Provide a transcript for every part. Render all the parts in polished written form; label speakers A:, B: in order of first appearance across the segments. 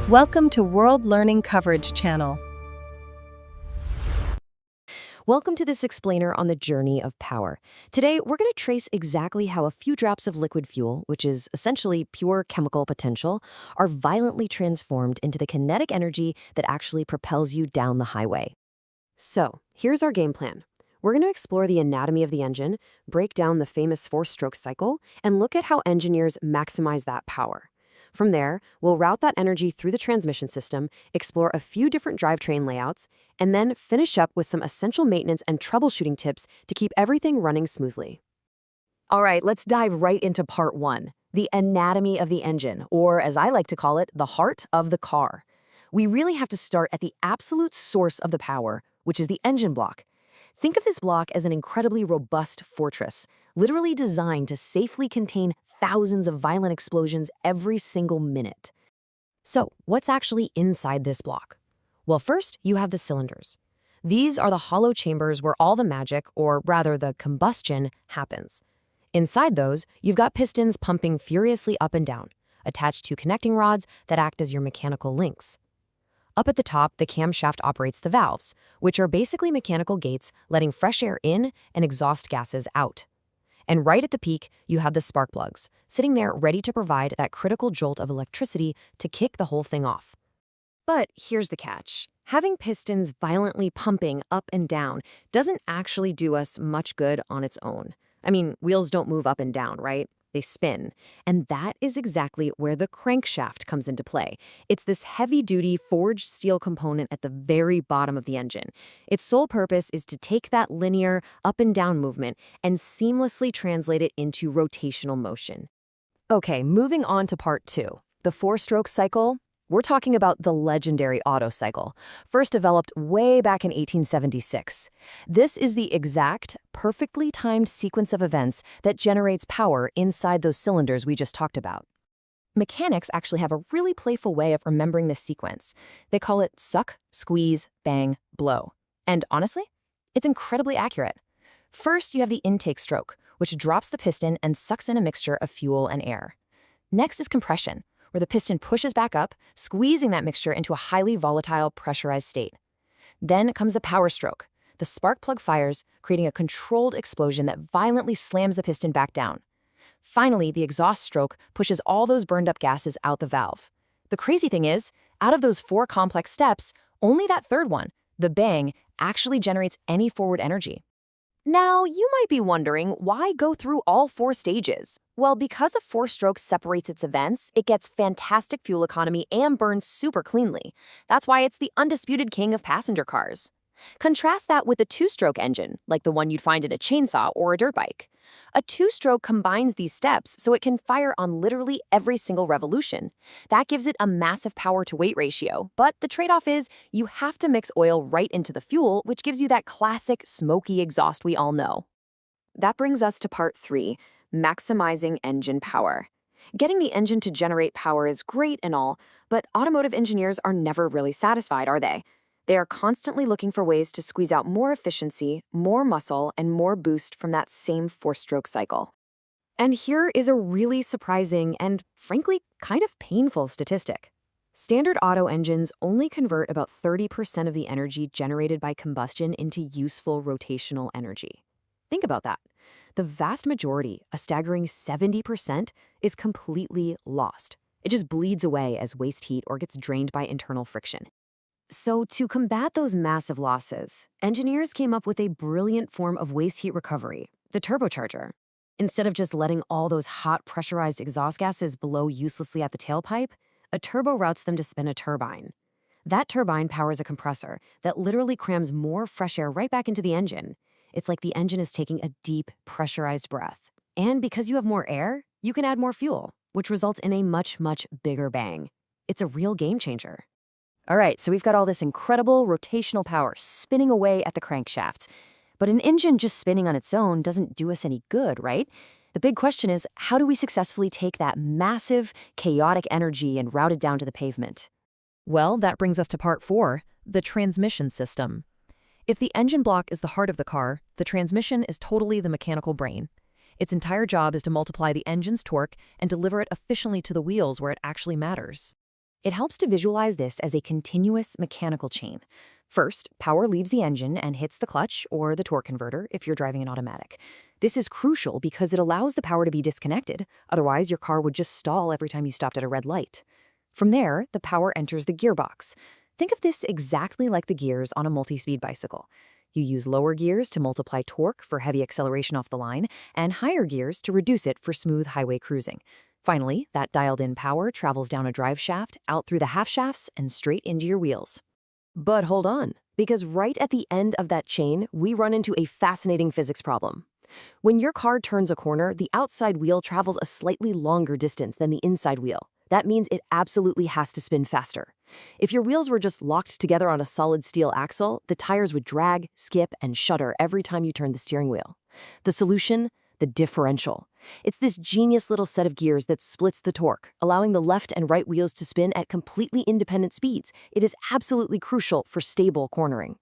A: Welcome to World Learning Coverage Channel.
B: Welcome to this explainer on the journey of power. Today, we're going to trace exactly how a few drops of liquid fuel, which is essentially pure chemical potential, are violently transformed into the kinetic energy that actually propels you down the highway. So, here's our game plan. We're going to explore the anatomy of the engine, break down the famous four-stroke cycle, and look at how engineers maximize that power. From there, we'll route that energy through the transmission system, explore a few different drivetrain layouts, and then finish up with some essential maintenance and troubleshooting tips to keep everything running smoothly. All right, let's dive right into part one, the anatomy of the engine, or as I like to call it, the heart of the car. We really have to start at the absolute source of the power, which is the engine block. Think of this block as an incredibly robust fortress, literally designed to safely contain thousands of violent explosions every single minute. So, what's actually inside this block? Well, first, you have the cylinders. These are the hollow chambers where all the magic, or rather the combustion, happens. Inside those, you've got pistons pumping furiously up and down, attached to connecting rods that act as your mechanical links. Up at the top, the camshaft operates the valves, which are basically mechanical gates letting fresh air in and exhaust gases out. And right at the peak, you have the spark plugs, sitting there ready to provide that critical jolt of electricity to kick the whole thing off. But here's the catch. Having pistons violently pumping up and down doesn't actually do us much good on its own. I mean, wheels don't move up and down, right? They spin. And that is exactly where the crankshaft comes into play. It's this heavy-duty forged steel component at the very bottom of the engine. Its sole purpose is to take that linear up and down movement and seamlessly translate it into rotational motion. Okay, moving on to part two, the four-stroke cycle. We're talking about the legendary Otto cycle, first developed way back in 1876. This is the exact, perfectly timed sequence of events that generates power inside those cylinders we just talked about. Mechanics actually have a really playful way of remembering this sequence. They call it suck, squeeze, bang, blow. And honestly, it's incredibly accurate. First, you have the intake stroke, which drops the piston and sucks in a mixture of fuel and air. Next is compression, where the piston pushes back up, squeezing that mixture into a highly volatile, pressurized state. Then comes the power stroke. The spark plug fires, creating a controlled explosion that violently slams the piston back down. Finally, the exhaust stroke pushes all those burned up gases out the valve. The crazy thing is, out of those four complex steps, only that third one, the bang, actually generates any forward energy. Now, you might be wondering, why go through all four stages? Well, because a four-stroke separates its events, it gets fantastic fuel economy and burns super cleanly. That's why it's the undisputed king of passenger cars. Contrast that with a two-stroke engine, like the one you'd find in a chainsaw or a dirt bike. A two-stroke combines these steps so it can fire on literally every single revolution. That gives it a massive power-to-weight ratio, but the trade-off is you have to mix oil right into the fuel, which gives you that classic smoky exhaust we all know. That brings us to part three, maximizing engine power. Getting the engine to generate power is great and all, but automotive engineers are never really satisfied, are they? They are constantly looking for ways to squeeze out more efficiency, more muscle, and more boost from that same four-stroke cycle. And here is a really surprising and, frankly, kind of painful statistic. Standard auto engines only convert about 30% of the energy generated by combustion into useful rotational energy. Think about that. The vast majority, a staggering 70%, is completely lost. It just bleeds away as waste heat or gets drained by internal friction. So to combat those massive losses, engineers came up with a brilliant form of waste heat recovery, the turbocharger. Instead of just letting all those hot pressurized exhaust gases blow uselessly at the tailpipe, a turbo routes them to spin a turbine. That turbine powers a compressor that literally crams more fresh air right back into the engine. It's like the engine is taking a deep, pressurized breath. And because you have more air, you can add more fuel, which results in a much, much bigger bang. It's a real game changer. All right, so we've got all this incredible rotational power spinning away at the crankshafts. But an engine just spinning on its own doesn't do us any good, right? The big question is, how do we successfully take that massive, chaotic energy and route it down to the pavement?
C: Well, that brings us to part four, the transmission system. If the engine block is the heart of the car, the transmission is totally the mechanical brain. Its entire job is to multiply the engine's torque and deliver it efficiently to the wheels where it actually matters.
B: It helps to visualize this as a continuous mechanical chain. First, power leaves the engine and hits the clutch or the torque converter if you're driving an automatic. This is crucial because it allows the power to be disconnected, otherwise your car would just stall every time you stopped at a red light. From there, the power enters the gearbox. Think of this exactly like the gears on a multi-speed bicycle. You use lower gears to multiply torque for heavy acceleration off the line, and higher gears to reduce it for smooth highway cruising. Finally, that dialed-in power travels down a drive shaft, out through the half shafts, and straight into your wheels. But hold on, because right at the end of that chain, we run into a fascinating physics problem. When your car turns a corner, the outside wheel travels a slightly longer distance than the inside wheel. That means it absolutely has to spin faster. If your wheels were just locked together on a solid steel axle, the tires would drag, skip, and shudder every time you turned the steering wheel. The solution? The differential. It's this genius little set of gears that splits the torque, allowing the left and right wheels to spin at completely independent speeds. It is absolutely crucial for stable cornering.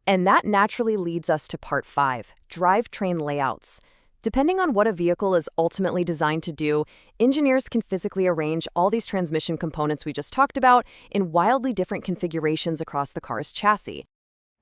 B: And that naturally leads us to part 5, drivetrain layouts. Depending on what a vehicle is ultimately designed to do, engineers can physically arrange all these transmission components we just talked about in wildly different configurations across the car's chassis.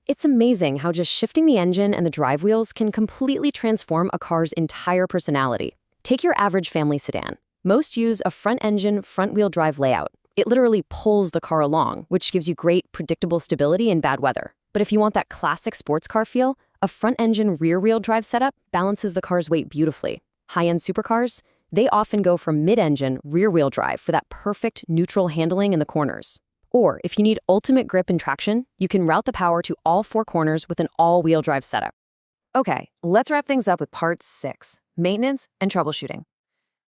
B: It's amazing how just shifting the engine and the drive wheels can completely transform a car's entire personality. Take your average family sedan. Most use a front-engine, front-wheel drive layout. It literally pulls the car along, which gives you great, predictable stability in bad weather. But if you want that classic sports car feel, a front-engine, rear-wheel drive setup balances the car's weight beautifully. High-end supercars, they often go for mid-engine, rear-wheel drive for that perfect neutral handling in the corners. Or, if you need ultimate grip and traction, you can route the power to all 4 corners with an all-wheel drive setup. Okay, let's wrap things up with part 6, maintenance and troubleshooting.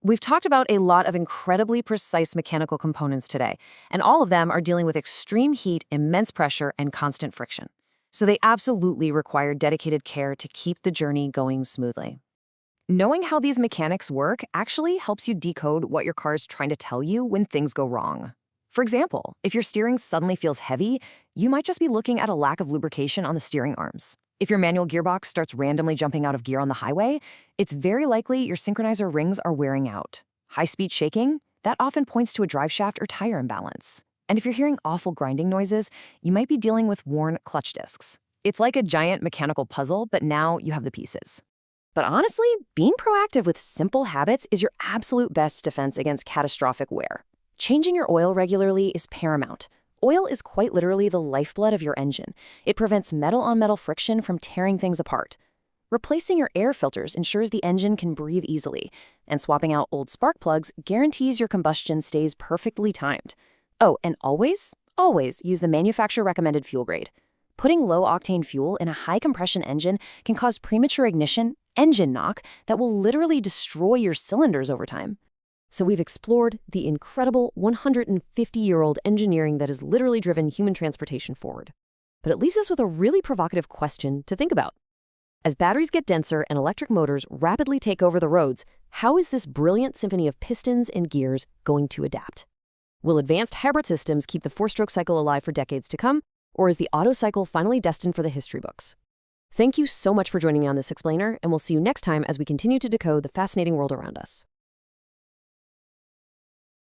B: We've talked about a lot of incredibly precise mechanical components today, and all of them are dealing with extreme heat, immense pressure, and constant friction. So they absolutely require dedicated care to keep the journey going smoothly. Knowing how these mechanics work actually helps you decode what your car is trying to tell you when things go wrong. For example, if your steering suddenly feels heavy, you might just be looking at a lack of lubrication on the steering arms. If your manual gearbox starts randomly jumping out of gear on the highway, it's very likely your synchronizer rings are wearing out. High-speed shaking? That often points to a driveshaft or tire imbalance. And if you're hearing awful grinding noises, you might be dealing with worn clutch discs. It's like a giant mechanical puzzle, but now you have the pieces. But honestly, being proactive with simple habits is your absolute best defense against catastrophic wear. Changing your oil regularly is paramount. Oil is quite literally the lifeblood of your engine. It prevents metal-on-metal friction from tearing things apart. Replacing your air filters ensures the engine can breathe easily, and swapping out old spark plugs guarantees your combustion stays perfectly timed. Oh, and always use the manufacturer-recommended fuel grade. Putting low-octane fuel in a high-compression engine can cause premature ignition, engine knock, that will literally destroy your cylinders over time. So we've explored the incredible 150-year-old engineering that has literally driven human transportation forward. But it leaves us with a really provocative question to think about. As batteries get denser and electric motors rapidly take over the roads, how is this brilliant symphony of pistons and gears going to adapt? Will advanced hybrid systems keep the 4-stroke cycle alive for decades to come, or is the auto cycle finally destined for the history books? Thank you so much for joining me on this explainer, and we'll see you next time as we continue to decode the fascinating world around us.